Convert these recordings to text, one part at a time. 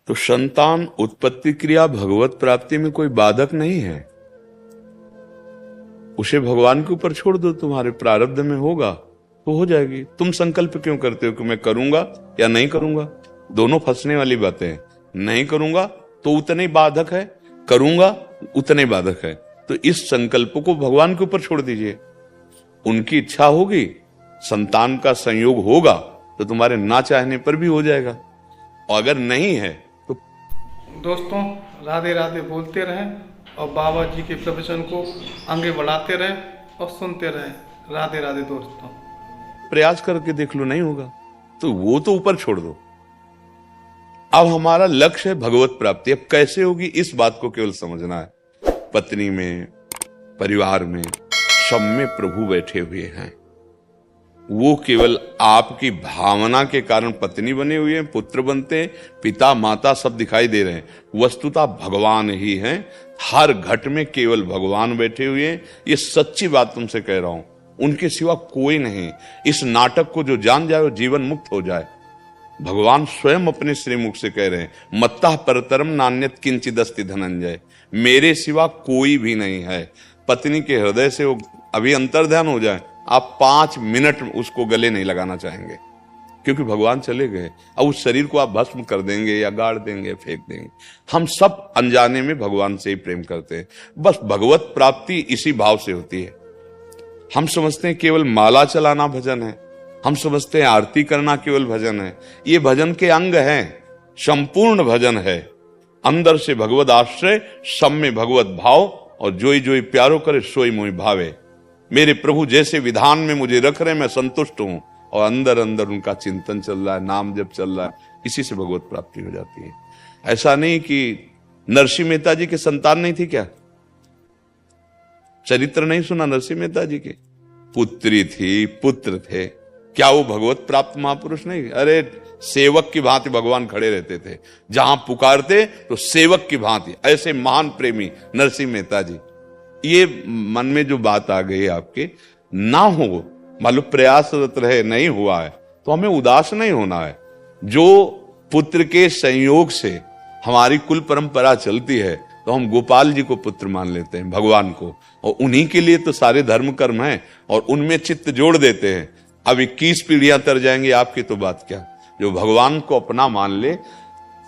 तो संतान उत्पत्ति क्रिया भगवत प्राप्ति में कोई बाधक नहीं है। उसे भगवान के ऊपर छोड़ दो, तुम्हारे प्रारब्ध में होगा तो हो जाएगी। तुम संकल्प क्यों करते हो कि मैं करूंगा या नहीं करूंगा? दोनों फंसने वाली बातें हैं। नहीं करूंगा तो उतने बाधक है, करूंगा उतने बाधक है। तो इस संकल्प को भगवान के ऊपर छोड़ दीजिए। उनकी इच्छा होगी, संतान का संयोग होगा तो तुम्हारे ना चाहने पर भी हो जाएगा, और अगर नहीं है तो। दोस्तों, राधे राधे बोलते रहें और बाबा जी के प्रवचन को आगे बढ़ाते रहें और सुनते रहें। राधे राधे दोस्तों। प्रयास करके देख लो, नहीं होगा तो वो तो ऊपर छोड़ दो। अब हमारा लक्ष्य है भगवत प्राप्ति। अब कैसे होगी इस बात को केवल समझना है। पत्नी में, परिवार में, सब में प्रभु बैठे हुए हैं। वो केवल आपकी भावना के कारण पत्नी बने हुए हैं, पुत्र बनते हैं, पिता माता सब दिखाई दे रहे हैं। वस्तुतः भगवान ही हैं। हर घट में केवल भगवान बैठे हुए हैं। ये सच्ची बात तुमसे कह रहा हूं, उनके सिवा कोई नहीं। इस नाटक को जो जान जाए वो जीवन मुक्त हो जाए। भगवान स्वयं अपने श्रीमुख से कह रहे हैं, मत्तः परतरम नान्यत किंचिदस्ति धनंजय, मेरे सिवा कोई भी नहीं है। पत्नी के हृदय से वो अभी अंतर्ध्यान हो जाए, आप 5 मिनट उसको गले नहीं लगाना चाहेंगे, क्योंकि भगवान चले गए। अब उस शरीर को आप भस्म कर देंगे या गाड़ देंगे, फेंक देंगे। हम सब अनजाने में भगवान से ही प्रेम करते हैं। बस भगवत प्राप्ति इसी भाव से होती है। हम समझते हैं केवल माला चलाना भजन है, हम समझते हैं आरती करना केवल भजन है। ये भजन के अंग हैं, संपूर्ण भजन है। अंदर से भगवत आश्रय, सब में भगवत भाव, और जोई जोई प्यारो करे सोई मोहि भावे। मेरे प्रभु जैसे विधान में मुझे रख रहे, मैं संतुष्ट हूं, और अंदर अंदर उनका चिंतन चल रहा है, नाम जप चल रहा है। इसी से भगवत प्राप्ति हो जाती है। ऐसा नहीं कि नरसिंह मेहता जी के संतान नहीं थी क्या? चरित्र नहीं सुना नरसिंह मेहता जी के? पुत्री थी, पुत्र थे, क्या वो भगवत प्राप्त महापुरुष नहीं? अरे सेवक की भांति भगवान खड़े रहते थे, जहां पुकारते तो सेवक की भांति। ऐसे महान प्रेमी नरसिंह मेहता जी। ये मन में जो बात आ गई आपके, ना हो, मालूम प्रयासरत रहे, नहीं हुआ है तो हमें उदास नहीं होना है। जो पुत्र के संयोग से हमारी कुल परंपरा चलती है, तो हम गोपाल जी को पुत्र मान लेते हैं, भगवान को, और उन्हीं के लिए तो सारे धर्म कर्म हैं, और उनमें चित्त जोड़ देते हैं। अब 21 पीढ़ियां तर जाएंगी आपकी तो बात क्या। जो भगवान को अपना मान ले,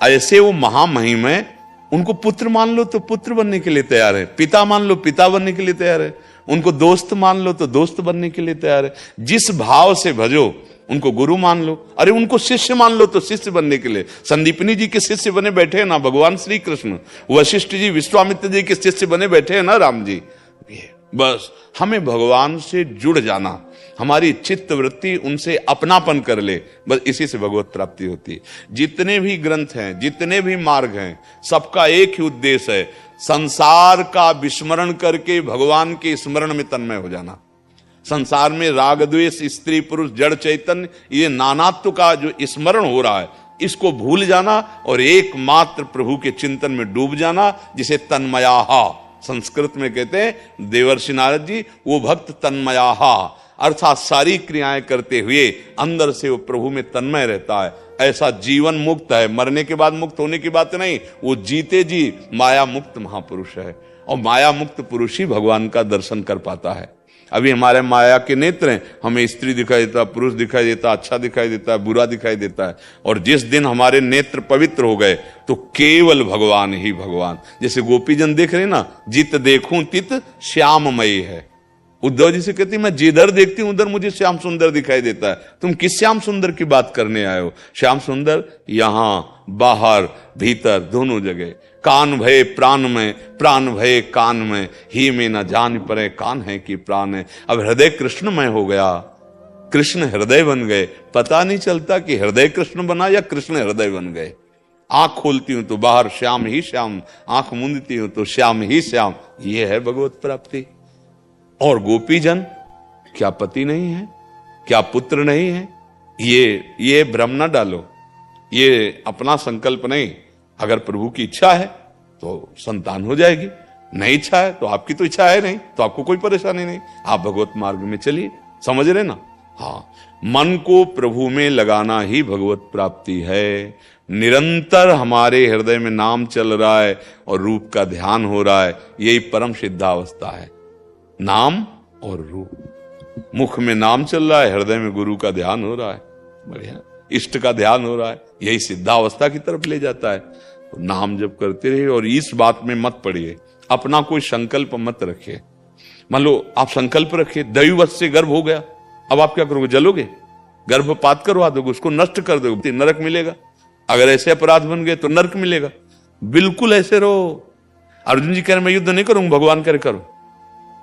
ऐसे वो महामहिम है, उनको पुत्र मान लो तो पुत्र बनने के लिए तैयार है, पिता मान लो पिता बनने के लिए तैयार है, उनको दोस्त मान लो तो दोस्त बनने के लिए तैयार है। जिस भाव से भजो, उनको गुरु मान लो, अरे उनको शिष्य मान लो तो शिष्य बनने के लिए। संदीपनी जी के शिष्य बने बैठे हैं ना भगवान श्री कृष्ण, वशिष्ठ जी विश्वामित्र जी के शिष्य बने बैठे हैं ना राम जी। बस हमें भगवान से जुड़ जाना, हमारी चित्त वृत्ति उनसे अपनापन कर ले, बस इसी से भगवत प्राप्ति होती है। जितने भी ग्रंथ हैं, जितने भी मार्ग हैं, सबका एक ही उद्देश्य है, संसार का विस्मरण करके भगवान के स्मरण में तन्मय हो जाना। संसार में राग द्वेष, स्त्री पुरुष, जड़ चैतन्य, ये नानात्व का जो स्मरण हो रहा है, इसको भूल जाना और एकमात्र प्रभु के चिंतन में डूब जाना, जिसे तन्मयाहा संस्कृत में कहते हैं देवर्षि नारद जी, वो भक्त तन्मयाहा, अर्थात सारी क्रियाएं करते हुए अंदर से वो प्रभु में तन्मय रहता है। ऐसा जीवन मुक्त है, मरने के बाद मुक्त होने की बात नहीं, वो जीते जी माया मुक्त महापुरुष है, और माया मुक्त पुरुष ही भगवान का दर्शन कर पाता है। अभी हमारे माया के नेत्र हैं, हमें स्त्री दिखाई देता, पुरुष दिखाई देता, अच्छा दिखाई देता है, बुरा दिखाई देता है, और जिस दिन हमारे नेत्र पवित्र हो गए तो केवल भगवान ही भगवान। जैसे गोपीजन देख रहे ना, जित देखूं तित श्याममयी है। उद्धव जी से कहती मैं जिधर देखती हूं उधर मुझे श्याम सुंदर दिखाई देता है। तुम किस श्याम सुंदर की बात करने आए हो? श्याम सुंदर यहां, बाहर, भीतर, दोनों जगह। कान भय प्राण में, प्राण भय कान में, ही में न जान पड़े कान है कि प्राण है। अब हृदय कृष्णमय हो गया, कृष्ण हृदय बन गए, पता नहीं चलता कि हृदय कृष्ण बना या कृष्ण हृदय बन गए। आंख खोलती हूं तो बाहर श्याम ही श्याम, आंख मूंदती हूं तो श्याम ही श्याम। ये है भगवत प्राप्ति। और गोपीजन, क्या पति नहीं है, क्या पुत्र नहीं है, ये भ्रम न डालो, ये अपना संकल्प नहीं। अगर प्रभु की इच्छा है तो संतान हो जाएगी, नहीं इच्छा है तो आपकी तो इच्छा है नहीं, तो आपको कोई परेशानी नहीं। आप भगवत मार्ग में चलिए, समझ रहे ना। हाँ, मन को प्रभु में लगाना ही भगवत प्राप्ति है। निरंतर हमारे हृदय में नाम चल रहा है और रूप का ध्यान हो रहा है, यही परम सिद्धावस्था है। नाम और रूप, मुख में नाम चल रहा है, हृदय में गुरु का ध्यान हो रहा है, बढ़िया, इष्ट का ध्यान हो रहा है, यही सिद्धावस्था की तरफ ले जाता है। तो नाम जप करते रहिए और इस बात में मत पड़िए, अपना कोई संकल्प मत रखिए। मान लो आप संकल्प रखिए दैववश से गर्भ हो गया, अब आप क्या करोगे? जलोगे, गर्भपात करवा दोगे, उसको नष्ट कर दोगे, नरक मिलेगा। अगर ऐसे अपराध बन गए तो नरक मिलेगा। बिल्कुल ऐसे रहो। अर्जुन जी कह रहे मैं युद्ध नहीं करूंगा, भगवान करे करो।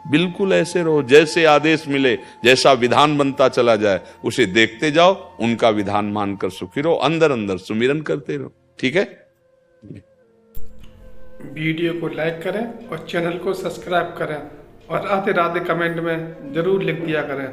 बिल्कुल ऐसे रहो, जैसे आदेश मिले, जैसा विधान बनता चला जाए उसे देखते जाओ, उनका विधान मानकर सुखी रहो, अंदर अंदर सुमिरन करते रहो। ठीक है? वीडियो को लाइक करें और चैनल को सब्सक्राइब करें और राधे राधे कमेंट में जरूर लिख दिया करें।